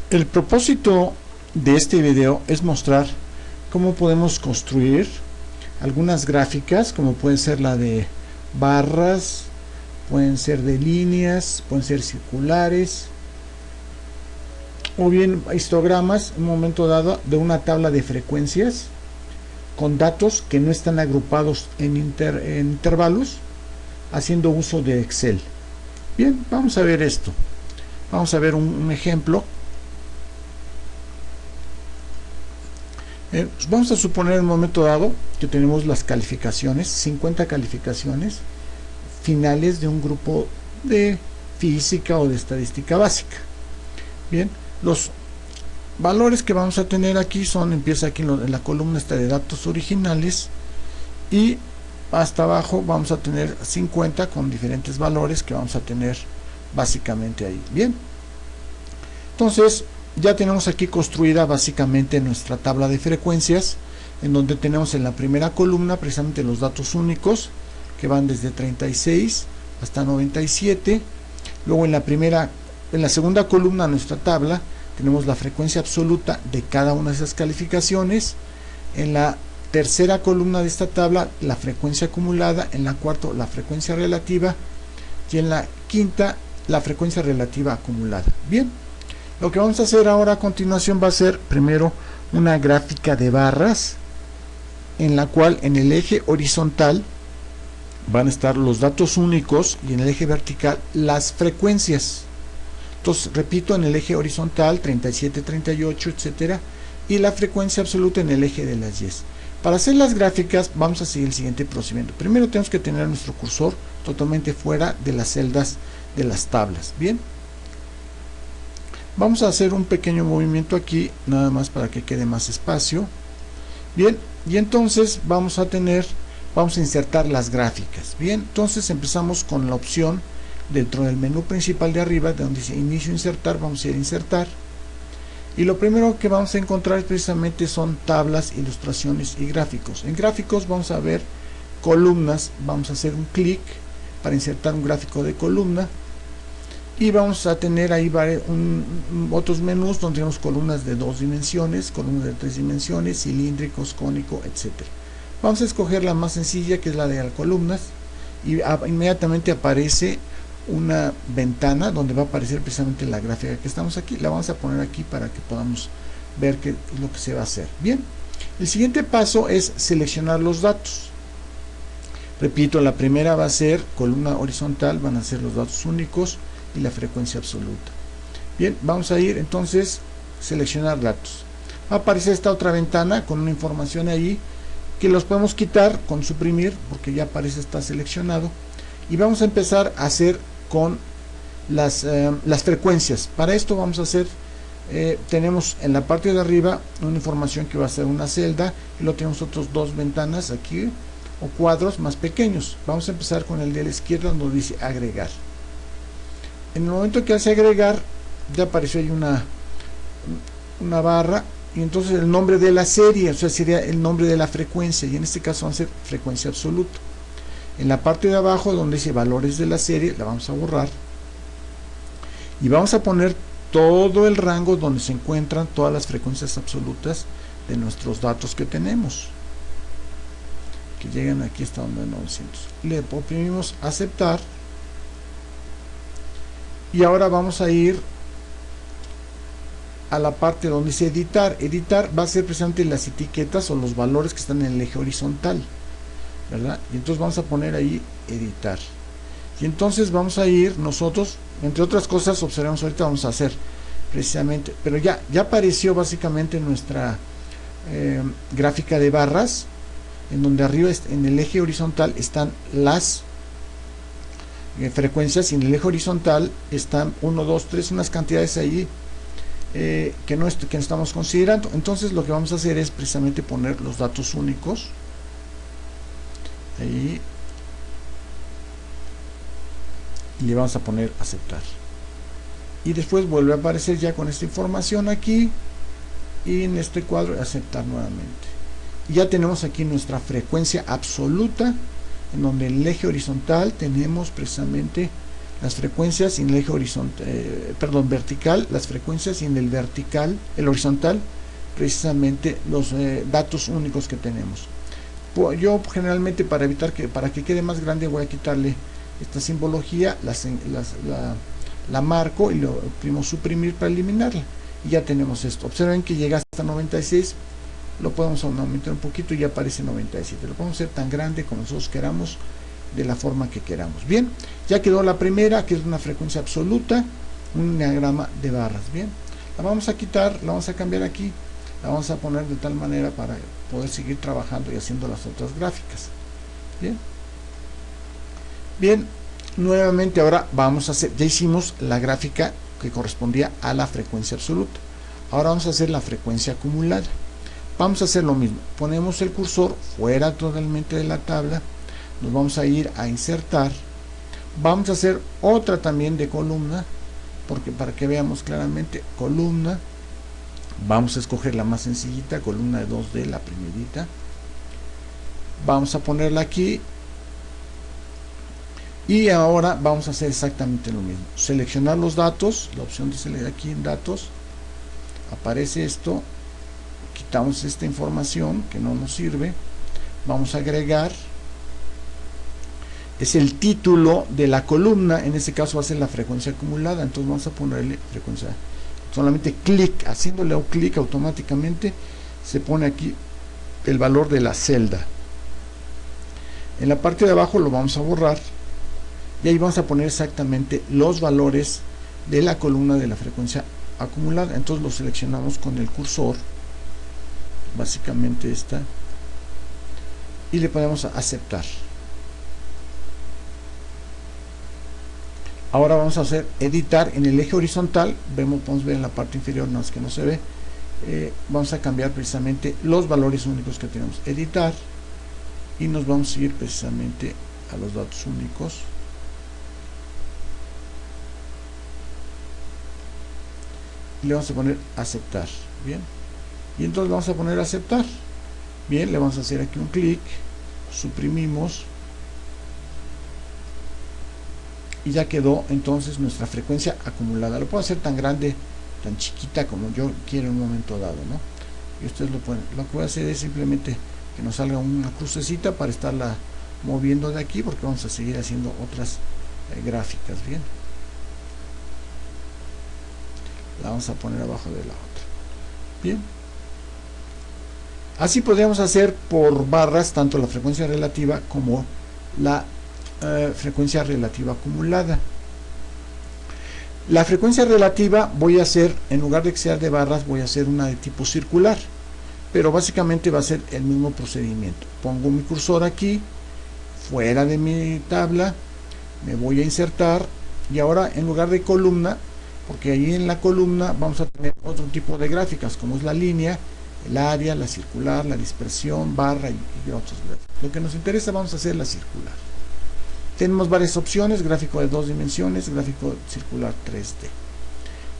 El propósito de este video es mostrar cómo podemos construir algunas gráficas, como puede ser la de barras, pueden ser de líneas, pueden ser circulares, o bien histogramas en un momento dado de una tabla de frecuencias con datos que no están agrupados en intervalos, haciendo uso de Excel. Bien, vamos a ver esto. Vamos a ver un ejemplo. Vamos a suponer en un momento dado que tenemos las calificaciones, 50 calificaciones finales de un grupo de física o de estadística básica. Bien, los valores que vamos a tener aquí son, empieza aquí en la columna esta de datos originales, y hasta abajo vamos a tener 50 con diferentes valores que vamos a tener básicamente ahí. Bien, entonces ya tenemos aquí construida básicamente nuestra tabla de frecuencias, en donde tenemos en la primera columna precisamente los datos únicos que van desde 36 hasta 97. Luego en la segunda columna de nuestra tabla tenemos la frecuencia absoluta de cada una de esas calificaciones. En la tercera columna de esta tabla la frecuencia acumulada, en la cuarta la frecuencia relativa y en la quinta la frecuencia relativa acumulada. Bien, lo que vamos a hacer ahora a continuación va a ser primero una gráfica de barras, en la cual en el eje horizontal van a estar los datos únicos y en el eje vertical las frecuencias. Entonces, repito, en el eje horizontal 37, 38, etcétera, y la frecuencia absoluta en el eje de las Y. Para hacer las gráficas vamos a seguir el siguiente procedimiento. Primero tenemos que tener nuestro cursor totalmente fuera de las celdas de las tablas. Bien, vamos a hacer un pequeño movimiento aquí, nada más para que quede más espacio. Bien, y entonces vamos a insertar las gráficas. Bien, entonces empezamos con la opción dentro del menú principal de arriba, de donde dice inicio insertar, vamos a ir a insertar. Y lo primero que vamos a encontrar precisamente son tablas, ilustraciones y gráficos. En gráficos vamos a ver columnas, vamos a hacer un clic para insertar un gráfico de columna. Y vamos a tener ahí otros menús donde tenemos columnas de 2 dimensiones, columnas de 3 dimensiones, cilíndricos, cónico, etc. Vamos a escoger la más sencilla, que es la de columnas, y inmediatamente aparece una ventana donde va a aparecer precisamente la gráfica que estamos aquí. La vamos a poner aquí para que podamos ver qué es lo que se va a hacer. Bien, el siguiente paso es seleccionar los datos. Repito, la primera va a ser columna horizontal, van a ser los datos únicos y la frecuencia absoluta. Bien, vamos a ir entonces seleccionar datos. Va a aparecer esta otra ventana con una información ahí que los podemos quitar con suprimir, porque ya aparece, está seleccionado. Y vamos a empezar a hacer con las frecuencias. Para esto vamos a hacer, tenemos en la parte de arriba una información que va a ser una celda, y luego tenemos otros dos ventanas aquí, o cuadros más pequeños. Vamos a empezar con el de la izquierda, donde dice agregar. En el momento que hace agregar, ya apareció ahí una barra, y entonces el nombre de la serie, o sea, sería el nombre de la frecuencia, y en este caso va a ser frecuencia absoluta. En la parte de abajo, donde dice valores de la serie, la vamos a borrar, y vamos a poner todo el rango donde se encuentran todas las frecuencias absolutas de nuestros datos que tenemos, que llegan aquí hasta donde 900. Le oprimimos aceptar. Y ahora vamos a ir a la parte donde dice editar. Editar va a ser precisamente las etiquetas o los valores que están en el eje horizontal, ¿verdad? Y entonces vamos a poner ahí editar. Y entonces vamos a ir nosotros, entre otras cosas, observemos ahorita, vamos a hacer precisamente, pero ya apareció básicamente nuestra gráfica de barras, en donde arriba en el eje horizontal están las frecuencias, y en el eje horizontal están 1, 2, 3, unas cantidades ahí que no estamos considerando. Entonces lo que vamos a hacer es precisamente poner los datos únicos ahí, y le vamos a poner aceptar, y después vuelve a aparecer ya con esta información aquí, y en este cuadro aceptar nuevamente. Y ya tenemos aquí nuestra frecuencia absoluta, en donde en el eje horizontal tenemos precisamente las frecuencias y en el eje horizontal, vertical, las frecuencias y en el vertical, el horizontal, precisamente los datos únicos que tenemos. Yo generalmente para que quede más grande voy a quitarle esta simbología, la marco y lo primo suprimir para eliminarla y ya tenemos esto. Observen que llega hasta 96, lo podemos aumentar un poquito y ya aparece 97. Lo podemos hacer tan grande como nosotros queramos, de la forma que queramos. Bien, ya quedó la primera, que es una frecuencia absoluta, un diagrama de barras. Bien, la vamos a quitar, la vamos a cambiar aquí, la vamos a poner de tal manera para poder seguir trabajando y haciendo las otras gráficas. Bien, bien, nuevamente ahora vamos a hacer, ya hicimos la gráfica que correspondía a la frecuencia absoluta. Ahora vamos a hacer la frecuencia acumulada. Vamos a hacer lo mismo, ponemos el cursor fuera totalmente de la tabla, nos vamos a ir a insertar, vamos a hacer otra también de columna, porque para que veamos claramente, columna, vamos a escoger la más sencillita, columna de 2D, la primerita, vamos a ponerla aquí, y ahora vamos a hacer exactamente lo mismo, seleccionar los datos, la opción de seleccionar aquí en datos, aparece esto, quitamos esta información que no nos sirve, vamos a agregar, es el título de la columna, en este caso va a ser la frecuencia acumulada, entonces vamos a ponerle frecuencia, solamente clic, haciéndole un clic automáticamente se pone aquí el valor de la celda. En la parte de abajo lo vamos a borrar y ahí vamos a poner exactamente los valores de la columna de la frecuencia acumulada, entonces lo seleccionamos con el cursor, básicamente esta, y le ponemos a aceptar. Ahora vamos a hacer editar en el eje horizontal, podemos ver en la parte inferior, no es que no se ve, vamos a cambiar precisamente los valores únicos que tenemos, editar, y nos vamos a ir precisamente a los datos únicos, y le vamos a poner aceptar. Bien, y entonces vamos a poner aceptar. Bien, le vamos a hacer aquí un clic, suprimimos y ya quedó entonces nuestra frecuencia acumulada. Lo puedo hacer tan grande, tan chiquita como yo quiero en un momento dado, ¿no? Y ustedes lo pueden, lo que voy a hacer es simplemente que nos salga una crucecita para estarla moviendo de aquí, porque vamos a seguir haciendo otras gráficas. Bien, la vamos a poner abajo de la otra. Bien, así podríamos hacer por barras tanto la frecuencia relativa como la frecuencia relativa acumulada. La frecuencia relativa voy a hacer, en lugar de que sea de barras, voy a hacer una de tipo circular, pero básicamente va a ser el mismo procedimiento. Pongo mi cursor aquí, fuera de mi tabla, me voy a insertar, y ahora en lugar de columna, porque ahí en la columna vamos a tener otro tipo de gráficas, como es la línea, el área, la circular, la dispersión, barra y otros gráficos. Lo que nos interesa, vamos a hacer la circular. Tenemos varias opciones, gráfico de 2 dimensiones, gráfico circular 3D.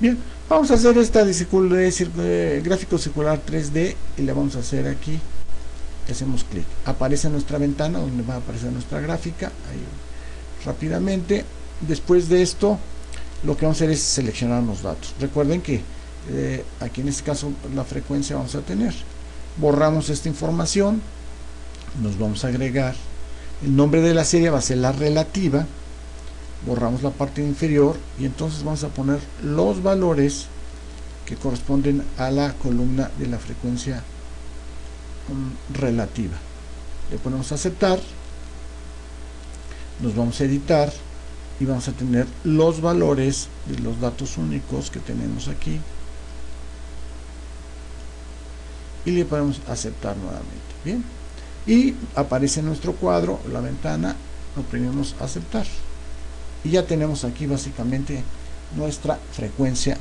Bien, vamos a hacer esta de gráfico circular 3D y le vamos a hacer aquí, hacemos clic, aparece nuestra ventana donde va a aparecer nuestra gráfica, ahí rápidamente. Después de esto, lo que vamos a hacer es seleccionar los datos. Recuerden que aquí en este caso la frecuencia vamos a tener, borramos esta información, nos vamos a agregar, el nombre de la serie va a ser la relativa, borramos la parte inferior y entonces vamos a poner los valores que corresponden a la columna de la frecuencia relativa. Le ponemos a aceptar, nos vamos a editar y vamos a tener los valores de los datos únicos que tenemos aquí y le ponemos aceptar nuevamente. Bien, y aparece nuestro cuadro, la ventana, oprimimos aceptar y ya tenemos aquí básicamente nuestra frecuencia,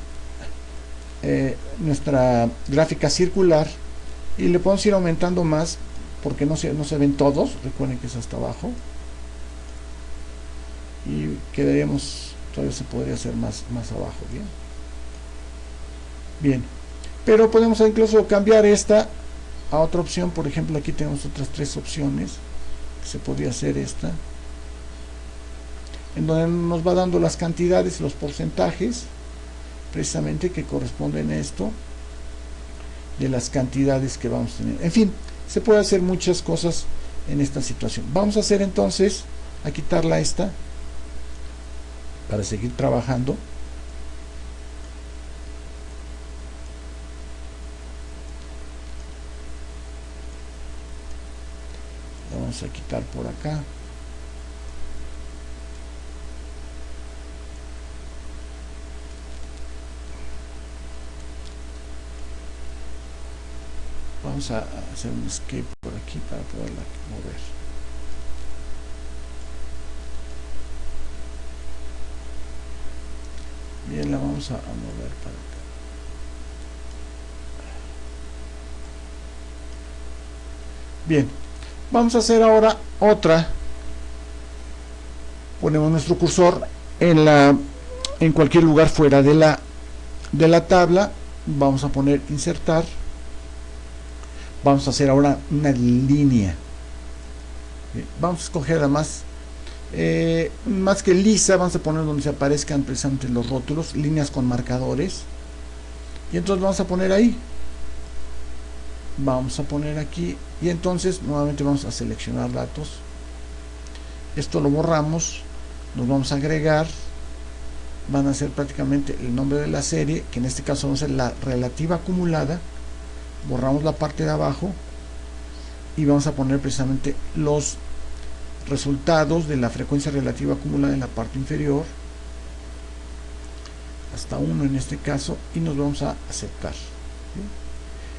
nuestra gráfica circular, y le podemos ir aumentando más porque no se ven todos. Recuerden que es hasta abajo y quedaríamos, todavía se podría hacer más abajo. Bien, bien, pero podemos incluso cambiar esta a otra opción. Por ejemplo, aquí tenemos otras 3 opciones que se podría hacer esta, en donde nos va dando las cantidades, los porcentajes, precisamente que corresponden a esto, de las cantidades que vamos a tener. En fin, se puede hacer muchas cosas en esta situación. Vamos a hacer entonces, a quitarla esta, para seguir trabajando. La vamos a quitar por acá. Vamos a hacer un escape por aquí para poderla mover. Bien, la vamos a mover para acá. Bien, vamos a hacer ahora otra. Ponemos nuestro cursor en cualquier lugar fuera de la tabla. Vamos a poner insertar. Vamos a hacer ahora una línea. Bien, vamos a escoger además más que lisa, vamos a poner donde se aparezcan precisamente los rótulos, líneas con marcadores, y entonces vamos a poner ahí, vamos a poner aquí, y entonces nuevamente vamos a seleccionar datos. Esto lo borramos, nos vamos a agregar, van a ser prácticamente el nombre de la serie, que en este caso va a ser la relativa acumulada. Borramos la parte de abajo y vamos a poner precisamente los resultados de la frecuencia relativa acumulada en la parte inferior, hasta 1 en este caso, y nos vamos a aceptar. ¿Sí?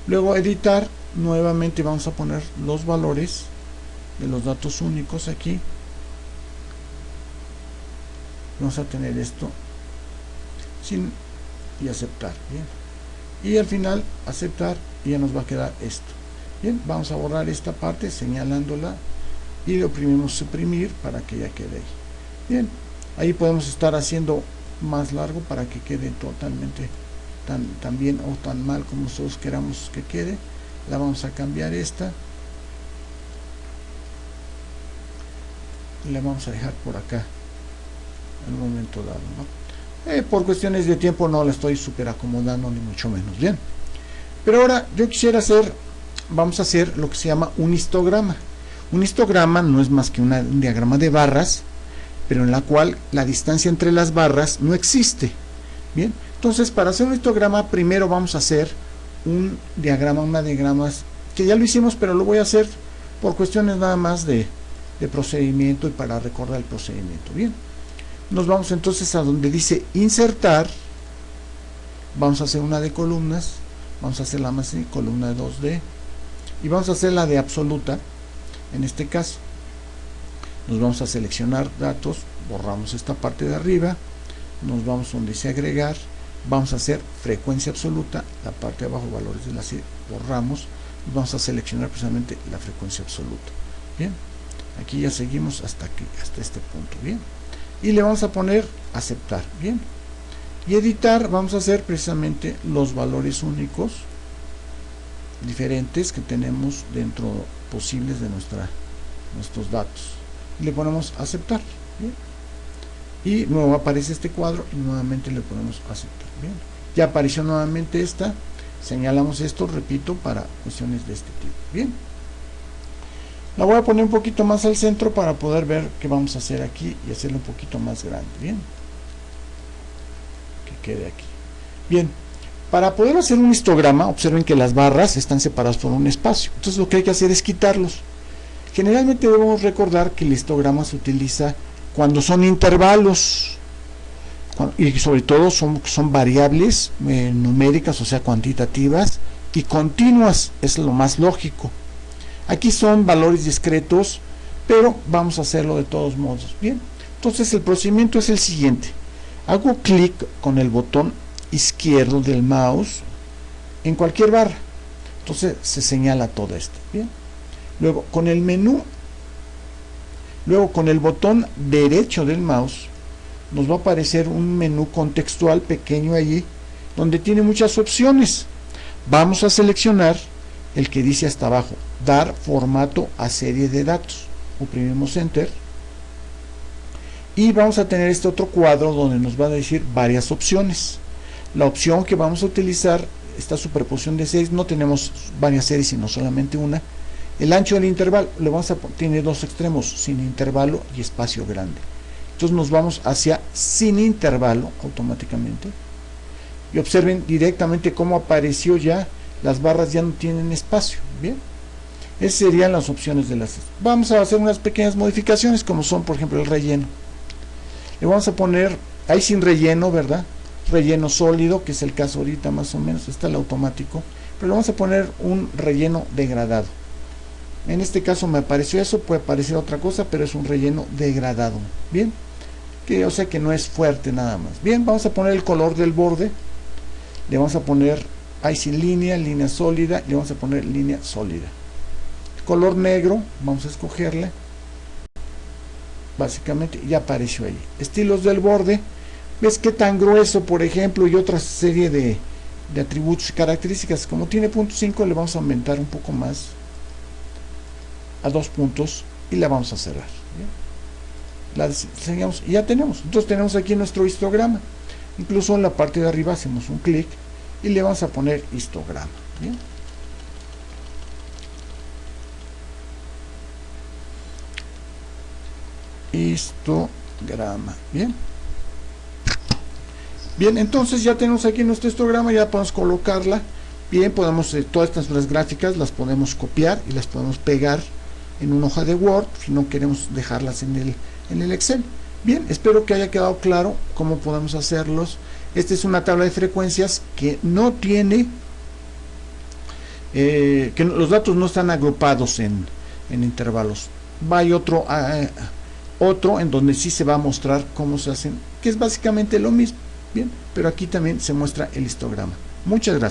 Luego editar, nuevamente vamos a poner los valores de los datos únicos aquí. Vamos a tener esto y aceptar. Bien, y al final aceptar, y ya nos va a quedar esto. Bien, vamos a borrar esta parte señalándola y le oprimimos suprimir para que ya quede ahí. Bien, ahí podemos estar haciendo más largo para que quede totalmente tan bien o tan mal como nosotros queramos que quede. La vamos a cambiar esta y la vamos a dejar por acá en un momento dado, ¿no? Por cuestiones de tiempo no la estoy súper acomodando ni mucho menos. Bien, pero ahora yo quisiera vamos a hacer lo que se llama un histograma. Un histograma no es más que un diagrama de barras, pero en la cual la distancia entre las barras no existe. Bien, entonces para hacer un histograma primero vamos a hacer un diagrama, que ya lo hicimos, pero lo voy a hacer por cuestiones nada más de procedimiento y para recordar el procedimiento. Bien, nos vamos entonces a donde dice insertar, vamos a hacer una de columnas, vamos a hacer la más de columna 2D y vamos a hacer la de absoluta. En este caso nos vamos a seleccionar datos, borramos esta parte de arriba, nos vamos donde dice agregar, vamos a hacer frecuencia absoluta, la parte de abajo valores de la serie, borramos, y vamos a seleccionar precisamente la frecuencia absoluta. Bien, aquí ya seguimos hasta este punto. Bien, y le vamos a poner aceptar. Bien, y editar, vamos a hacer precisamente los valores únicos diferentes que tenemos dentro posibles de nuestros datos, y le ponemos aceptar. Bien, y luego aparece este cuadro y nuevamente le ponemos aceptar. Bien, ya apareció nuevamente esta, señalamos esto, repito, para cuestiones de este tipo. Bien, la voy a poner un poquito más al centro para poder ver qué vamos a hacer aquí y hacerlo un poquito más grande. Bien, que quede aquí. Bien, para poder hacer un histograma, observen que las barras están separadas por un espacio, entonces lo que hay que hacer es quitarlos. Generalmente debemos recordar que el histograma se utiliza cuando son intervalos, y sobre todo son variables numéricas, o sea cuantitativas, y continuas, es lo más lógico. Aquí son valores discretos, pero vamos a hacerlo de todos modos. Bien, entonces el procedimiento es el siguiente: hago clic con el botón izquierdo del mouse en cualquier barra, entonces se señala todo esto. Bien, luego con el menú, luego con el botón derecho del mouse nos va a aparecer un menú contextual pequeño allí donde tiene muchas opciones. Vamos a seleccionar el que dice hasta abajo, dar formato a serie de datos, oprimimos enter y vamos a tener este otro cuadro donde nos va a decir varias opciones. La opción que vamos a utilizar, esta superposición de series, no tenemos varias series sino solamente una. El ancho del intervalo, le vamos a tiene dos extremos, sin intervalo y espacio grande. Entonces nos vamos hacia sin intervalo automáticamente. Y observen directamente cómo apareció ya, las barras ya no tienen espacio. Bien, esas serían las opciones de las. Vamos a hacer unas pequeñas modificaciones, como son por ejemplo el relleno. Le vamos a poner, ahí sin relleno, ¿verdad? Relleno sólido, que es el caso ahorita más o menos, está el automático. Pero le vamos a poner un relleno degradado. En este caso me apareció eso, puede aparecer otra cosa, pero es un relleno degradado. Bien, que o sea que no es fuerte nada más. Bien, vamos a poner el color del borde. Le vamos a poner ahí sin línea, línea sólida, le vamos a poner línea sólida. Color negro, vamos a escogerle. Básicamente ya apareció ahí. Estilos del borde, ves qué tan grueso, por ejemplo, y otra serie de atributos y características. Como tiene .5, le vamos a aumentar un poco más a 2 puntos y la vamos a cerrar. ¿Bien? La diseñamos y ya tenemos. Entonces tenemos aquí nuestro histograma. Incluso en la parte de arriba hacemos un clic y le vamos a poner histograma. ¿Bien? Histograma. Bien. Bien, entonces ya tenemos aquí nuestro histograma, ya podemos colocarla. Bien, podemos, todas estas gráficas las podemos copiar y las podemos pegar en una hoja de Word si no queremos dejarlas en el Excel. Bien, espero que haya quedado claro cómo podemos hacerlos. Esta es una tabla de frecuencias que no tiene, que los datos no están agrupados en intervalos. Hay otro en donde sí se va a mostrar cómo se hacen, que es básicamente lo mismo. Bien, pero aquí también se muestra el histograma. Muchas gracias.